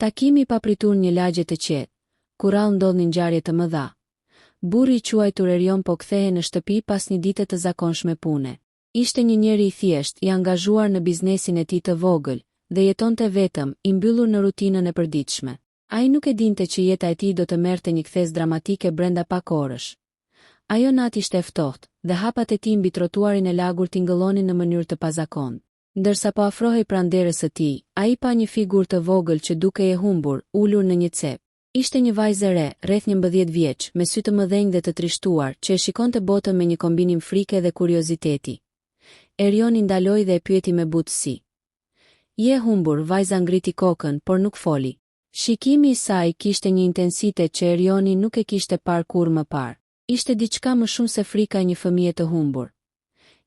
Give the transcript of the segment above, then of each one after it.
Takimi i papritur një lagje të qetë, ku rrallë ndodhin ngjarje të mëdha. Burri i quajtur Erion po kthehej në shtëpi pas një dite të zakonshme pune. Ishte një njeri i thjesht, i angazhuar në biznesin e tij të vogël, dhe jetonte vetëm, i mbyllur në rutinën e përditshme. Ai nuk e dinte që jeta e tij do të merrte një kthes dramatike brenda pak orësh. Ajo natë ishte e ftohtë, dhe hapat e tij mbi trotuarin e lagur tingëllonin në mënyrë të pazakontë. Ndërsa po afrohej pranë derës së tij, ai pa një figurë të vogël që dukej e humbur, ulur në një cep. Ishte një vajzë e re, rreth 11 vjeç, me sy të mëdhenj dhe të trishtuar, që e shikonte botën me një kombinim frike dhe kurioziteti. Erion i ndaloi dhe e pyeti me butësi. Je humbur, vajza ngriti kokën, por nuk foli. Shikimi i saj kishte një intensitet që Erioni nuk e kishte parë kurrë më parë. Ishte diçka më shumë se frika e një fëmije të humbur.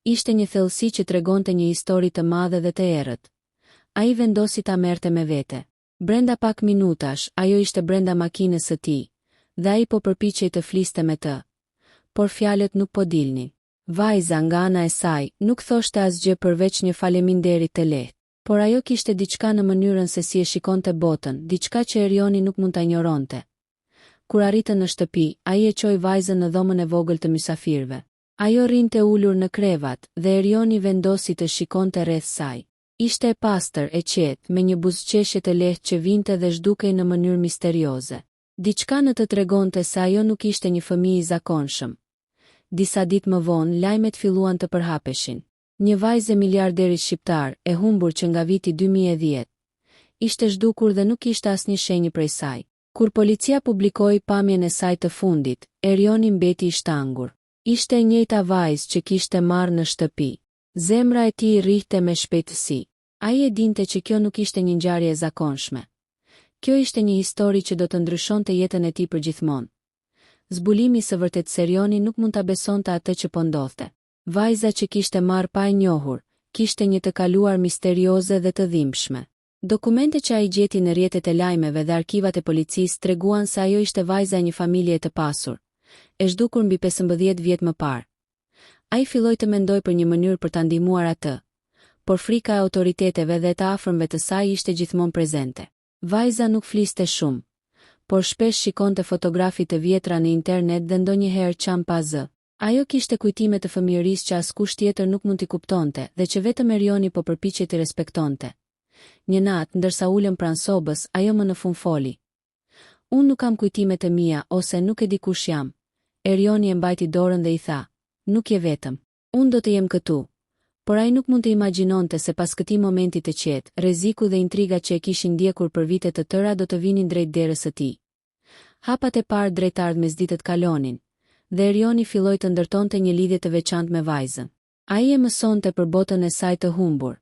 Ishte një thellësi që tregonte një histori të madhe dhe të errët. Ai vendosi ta merrte me vete. Brenda pak minutash, ajo ishte brenda makinës së tij, dhe ai po përpiqej të fliste me të. Por fjalët nuk po dilnin. Vajza nga ana e saj nuk thoshte asgjë përveç një faleminderit të lehtë, por ajo kishte diçka në mënyrën se si e shikonte botën, diçka që Erioni nuk mund ta injoronte. Kur arritën në shtëpi, ai e çoi vajzën në dhomën e vogël të mysafirëve. Ajo rinte ulur në krevat, dhe Erioni vendosi të shikonte rreth saj. Ishte e pastër, e qetë, me një buzëqeshje të lehtë që vinte dhe zhdukej në mënyrë misterioze. Diçka në të tregonte se ajo nuk ishte një fëmijë i zakonshëm. Disa ditë më vonë, lajmet filluan të përhapeshin. Një vajzë e miliarderit shqiptar, e humbur që nga viti 2010, ishte zhdukur dhe nuk ishte asnjë shenjë prej saj. Kur policia publikoi pamjen e saj të fundit, Erioni mbeti i shtangur. Ishte e njëjta vajzë që kishte marrë në shtëpi. Zemra e tij rrihte me shpejtësi. Ai e dinte që kjo nuk ishte një ngjarje e zakonshme. Kjo ishte një histori që do të ndryshonte jetën e tij përgjithmonë. Zbulimi së vërtetë se Erioni nuk mund ta besonte atë që po ndodhte. Vajza që kishte marrë pa e njohur, kishte një të kaluar misterioze dhe të dhimbshme. Dokumente që ai gjeti në rrjetet e lajmeve dhe arkivat e policisë treguan se ajo ishte vajza e një familje të pasur, e zhdukur mbi 15 vjet më parë. Ai filloi të mendoj për një mënyrë për ta ndihmuar atë, por frika e autoriteteve dhe të afërmve të saj ishte gjithmonë prezente. Vajza nuk fliste shumë, por shpesh shikonte fotografi të vjetra në internet dhe ndonjëherë çam pa zë. Ajo kishte kujtime të fëmijërisë që askush tjetër nuk mund t'i kuptonte dhe që vetëm Erioni po përpiqej të respektonte. Një natë, ndërsa ulëm pranë sobës, ajo më në fund foli. Unë nuk kam kujtime të mia ose nuk e di kush jam. Erioni e mbajti dorën dhe i tha, nuk je vetëm. Unë do të jem këtu. Por ai nuk mund të imagjinonte se pas këtij momenti të qetë, rreziku dhe intriga që e kishin ndjekur për vite të tëra do të vinin drejt derës së tij. Hapat e parë drejt ardhmesditët kalonin, dhe Erioni filloi të ndërtonte një lidhje të veçantë me vajzën. Ai e mësonte për botën e saj të humbur,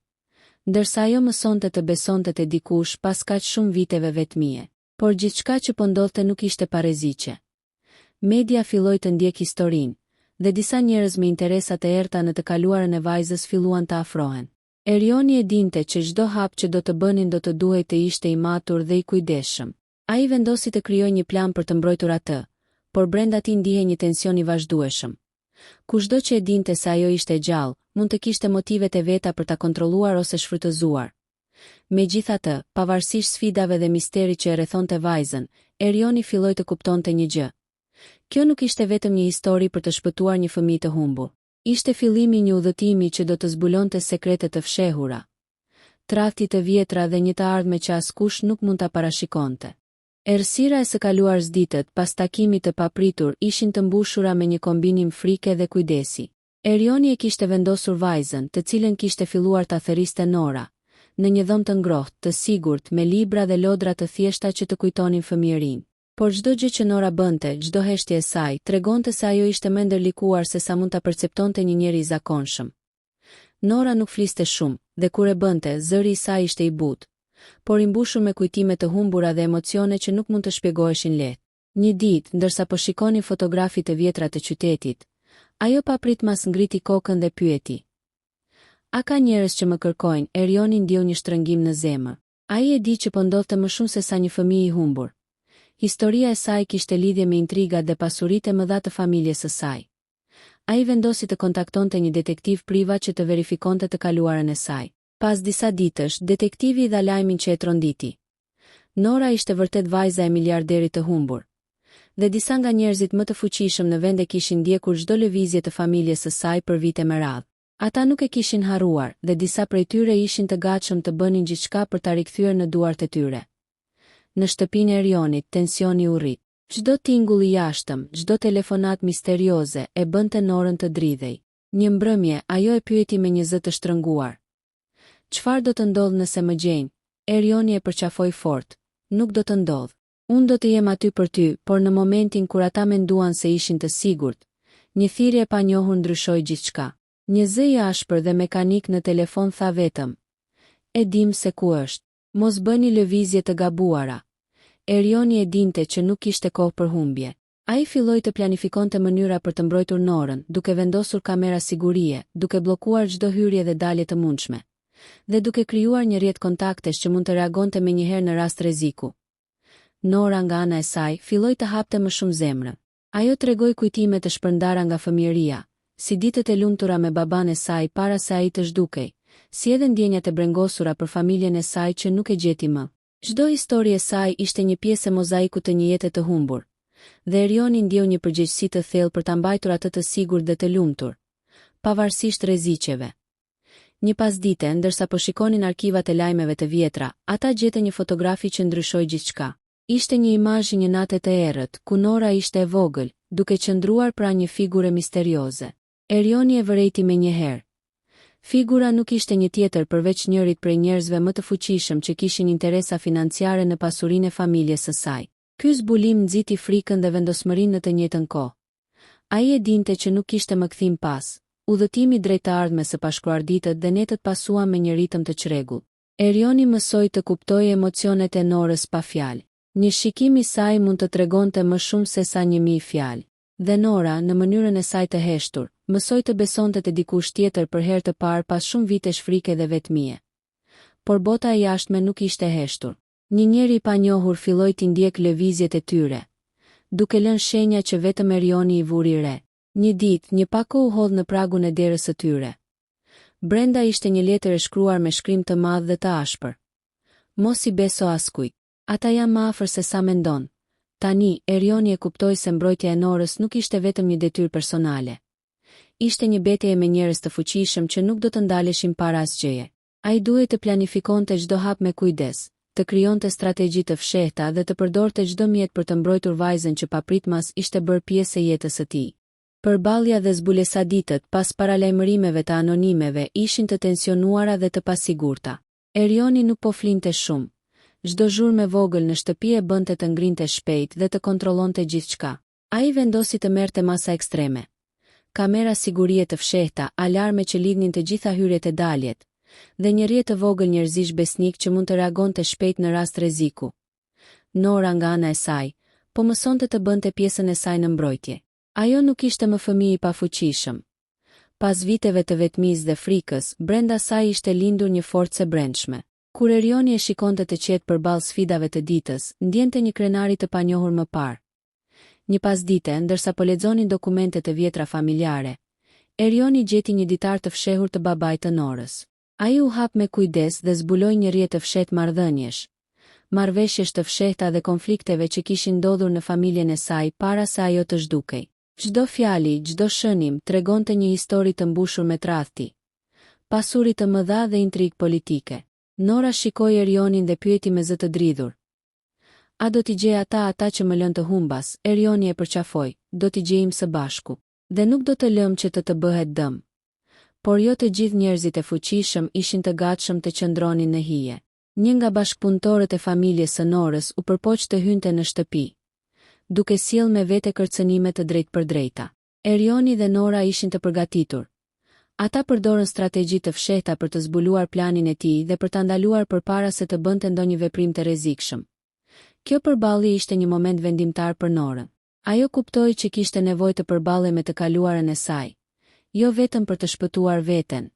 ndërsa ajo mësonte të besonte te dikush pas kaq shumë viteve vetmie. Por gjithçka që po ndodhte nuk ishte pa rreziqe. Media filloi të ndjek historinë, dhe disa njerëz me interesa të errta në të kaluarën e vajzës filluan të afrohen. Erioni e dinte që çdo hap që do të bënin do të duhej të ishte i matur dhe i kujdesshëm. Ai vendosi të krijojë një plan për të mbrojtur atë, por brenda tij ndihej një tension i vazhdueshëm. Kushdo që e dinte se ajo ishte gjallë, mund të kishte motivet e veta për ta kontrolluar ose shfrytëzuar. Megjithatë, pavarësisht sfidave dhe misterit që e rrethonte vajzën, Erioni filloi të kuptonte një gjë. Kjo nuk ishte vetëm një histori për të shpëtuar një fëmijë të humbur. Ishte fillimi i një udhëtimi që do të zbulonte sekrete të fshehura, tradhti të vjetra dhe një të ardhme që askush nuk mund ta parashikonte. Errësira e së kaluar ditët pas takimit të papritur ishin të mbushura me një kombinim frike dhe kujdesi. Erioni e kishte vendosur vajzën, të cilën kishte filluar ta thërriste Nora, në një dhomë të ngrohtë, të sigurt, me libra dhe lodra të thjeshta që të kujtonin fëmijërinë. Por çdo gjë që Nora bënte, çdo heshtje e saj, tregonte se ajo ishte më ndërlikuar se sa mund ta perceptonte një njeri i zakonshëm. Nora nuk fliste shumë, dhe kur e bënte, zëri i saj ishte i butë, por i mbushur me kujtime të humbura dhe emocione që nuk mund të shpjegoheshin lehtë. Një ditë, ndërsa po shikonin fotografit të vjetra të qytetit, ajo papritmas ngriti kokën dhe pyeti. A ka njerëz që më kërkojnë? Erioni ndjeu një shtrëngim në zemër. Ai e di që po ndodhte më shumë se sa një fëmijë i humbur. Historia e saj kishte lidhje me intrigat dhe pasuritë e mëdha të familjes së saj. Ai vendosi të kontaktonte një detektiv privat që të verifikonte të kaluarën e saj. Pas disa ditësh, detektivi i dha lajmin që e tronditi. Nora ishte vërtet vajza e miliarderit të humbur. Dhe disa nga njerëzit më të fuqishëm në vend e kishin ndjekur çdo lëvizje të familjes së saj për vite me radhë. Ata nuk e kishin harruar dhe disa prej tyre ishin të gatshëm të bënin gjithçka për ta rikthyer në duart e tyre. Në shtëpinë e Erionit tensioni u rrit. Çdo tingull i jashtëm, çdo telefonat misterioze e bënte Norën të dridhej. Një mbrëmje ajo e pyeti me një zë të shtrënguar. Çfarë do të ndodh nëse më gjejnë? Erioni e përqafoi fort. Nuk do të ndodh. Unë do të jem aty për ty, por në momentin kur ata menduan se ishin të sigurt, një thirrje e panjohur ndryshoi gjithçka. Një zë i ashpër dhe mekanik në telefon tha vetëm: "E dim se ku është. Mos bëni lëvizje të gabuara." Erioni e dinte që nuk kishte kohë për humbje. Ai filloi të planifikonte mënyra për të mbrojtur Norën, duke vendosur kamera sigurie, duke bllokuar çdo hyrje dhe dalje të mundshme, dhe duke krijuar një rrjet kontaktesh që mund të reagonte menjëherë në rast rreziku. Nora nga ana e saj filloi të hapte më shumë zemrën. Ajo tregoi kujtime të shpërndara nga fëmijëria, si ditët e lumtura me baban e saj para se ai të zhdukej, si edhe ndjenjat e brengosura për familjen e saj që nuk e gjeti më. Çdo histori e saj ishte një pjesë e mozaikut të një jete të humbur, dhe Erioni ndjeu një përgjegjësi të thellë për ta mbajtur atë të sigurt dhe të lumtur, pavarësisht rreziqeve. Një pasdite, ndërsa po shikonin arkivat e lajmeve të vjetra, ata gjetën një fotografi që ndryshoi gjithçka. Ishte një imazh një nate të errët, ku Nora ishte e vogël, duke qëndruar pranë një figure misterioze. Erioni e vërejti menjëherë. Figura nuk ishte një tjetër përveç njërit prej njerëzve më të fuqishëm që kishin interesa financiare në pasurinë e familjes së saj. Ky zbulim nxiti frikën dhe vendosmërinë në të njëjtën kohë. Ai e dinte që nuk kishte më kthim pas. Udhëtimi drejt të ardhmes së pashkruarditët dhe netët pasuan me një ritëm të çrregullt. Erioni mësoi të kuptojë emocionet e Norës pa fjalë. Një shikim i saj mund të tregonte më shumë se sa 1000 fjalë. Dhe Nora, në mënyrën e saj të heshtur, mësoi të besonte te dikush tjetër për herë të parë pas shumë vitesh frike dhe vetmie. Por bota e jashtme nuk ishte heshtur. Një njeri i panjohur filloi të ndjek lëvizjet e tyre, duke lënë shenja që vetëm Erioni i vuri re. Një ditë, një pako u hodh në pragun e derës së tyre. Brenda ishte një letër e shkruar me shkrim të madh dhe të ashpër. Mos i beso askujt. Ata janë më afër se sa mendon. Tani, Erioni e kuptoi se mbrojtja e Norës nuk ishte vetëm një detyrë personale. Ishte një betejë me njerëz të fuqishëm që nuk do të ndaleshin para asgjëje. Ai duhej të planifikonte çdo hap me kujdes, të krijonte strategji të fshehta dhe të përdorte çdo mjet për të mbrojtur vajzën që papritmas ishte bërë pjesë e jetës së tij. Përballja dhe zbulesaditët pas paralajmërimeve të anonimeve ishin të tensionuara dhe të pasigurta. Erioni nuk po flinte shumë. Çdo zhurmë e vogël në shtëpi e bënte të ngrinte shpejt dhe të kontrollonte gjithçka. Ai vendosi të merrte masa ekstreme. Kamera sigurie të fshehta, alarme që lidhnin të gjitha hyrjet e daljet, dhe një rrjet të vogël njerëzish besnik që mund të reagonte shpejt në rast rreziku. Nora nga ana e saj, po mësonte të bënte pjesën e saj në mbrojtje. Ajo nuk ishte më fëmijë i pafuqishëm. Pas viteve të vetmisë dhe frikës, brenda saj ishte lindur një forcë e brendshme. Kur Erioni e shikonte të qetë përballë sfidave të ditës, ndjente një krenari të panjohur më parë. Një pasdite, ndërsa po lexonin dokumentet e vjetra familjare, Erioni gjeti një ditar të fshehur të babait të Norës. Ai u hap me kujdes dhe zbuloi një rrjet të fshehtë marrëdhëniesh, marrëveshjesh të fshehta dhe konflikteve që kishin ndodhur në familjen e saj para se ajo të zhdukej. Çdo fjali, çdo shënim tregonte një histori të mbushur me tradhti, pasuri të mëdha dhe intrigë politike. Nora shikoi Erionin dhe pyeti me zë të dridhur: "A do t'i gjej ata që më lën të humbas?" Erioni e përqafoi: "Do t'i gjejmë së bashku. Dhe nuk do të lëm që të bëhet dëm." Por jo të gjithë njerëzit e fuqishëm ishin të gatshëm të qëndronin në hije. Një nga bashkëpunëtorët e familjes së Norës u përpoq të hynte në shtëpi, duke sjellë me vete kërcënime të drejtpërdrejta. Erioni dhe Nora ishin të përgatitur. Ata përdorën strategji të fshehta për të zbuluar planin e tij dhe për ta ndaluar përpara se të bënte ndonjë veprim të rrezikshëm. Kjo përballje ishte një moment vendimtar për Norën. Ajo kuptoi që kishte nevojë të përballej me të kaluarën e saj, jo vetëm për të shpëtuar veten,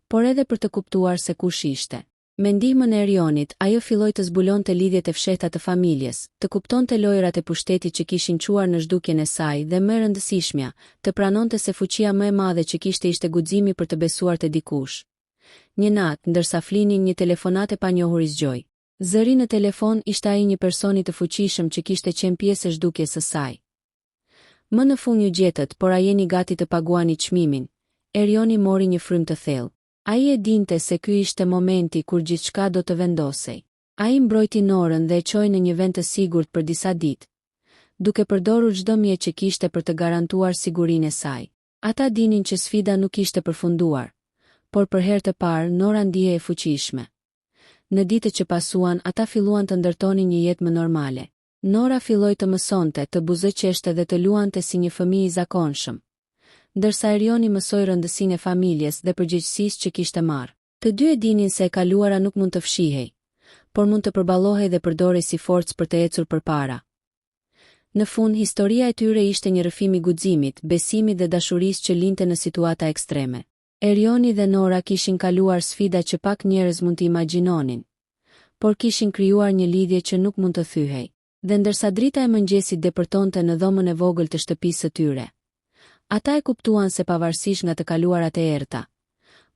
por edhe për të kuptuar se kush ishte. Me ndihmën e Erionit, ajo filloi të zbulonte lidhjet e fshehta të familjes, të kuptonte lojrat e pushtetit që kishin çuar në zhdukjen e saj dhe më e rëndësishmja, të pranonte se fuqia më e madhe që kishte ishte guximi për të besuar te dikush. Një natë, ndërsa flinin, një telefonat e panjohur i zgjoi. Zëri në telefon ishte ai një personi të fuqishëm që kishte qenë pjesë e zhdukjes së saj. Më në fund ju gjetët, por a jeni gati të paguani çmimin? Erioni mori një frymë të thellë. Ai e dinte se ky ishte momenti kur gjithçka do të vendosej. Ai mbrojti Norën dhe e çoi në një vend të sigurt për disa ditë, duke përdorur çdo mjet që kishte për të garantuar sigurinë e saj. Ata dinin që sfida nuk ishte përfunduar, por për herë të parë Nora ndihej e fuqishme. Në ditët që pasuan, ata filluan të ndërtonin një jetë më normale. Nora filloi të mësonte, të buzëqeshte dhe të luante si një fëmijë i zakonshëm, ndërsa Erioni mësoi rëndësinë e familjes dhe përgjegjësisë që kishte marrë. Të dy e dinin se e kaluara nuk mund të fshihej, por mund të përballohej dhe përdorej si forcë për të ecur përpara. Në fund, historia e tyre ishte një rrëfim i guximit, besimit dhe dashurisë që linte në situata ekstreme. Erioni dhe Nora kishin kaluar sfida që pak njerëz mund të imagjinonin, por kishin krijuar një lidhje që nuk mund të thyhej. Dhe ndërsa drita e mëngjesit depërtonte në dhomën e vogël të shtëpisë së tyre, ata e kuptuan se pavarësisht nga të kaluarat e errta,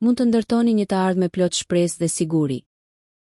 mund të ndërtonin një të ardhme plot shpresë dhe siguri.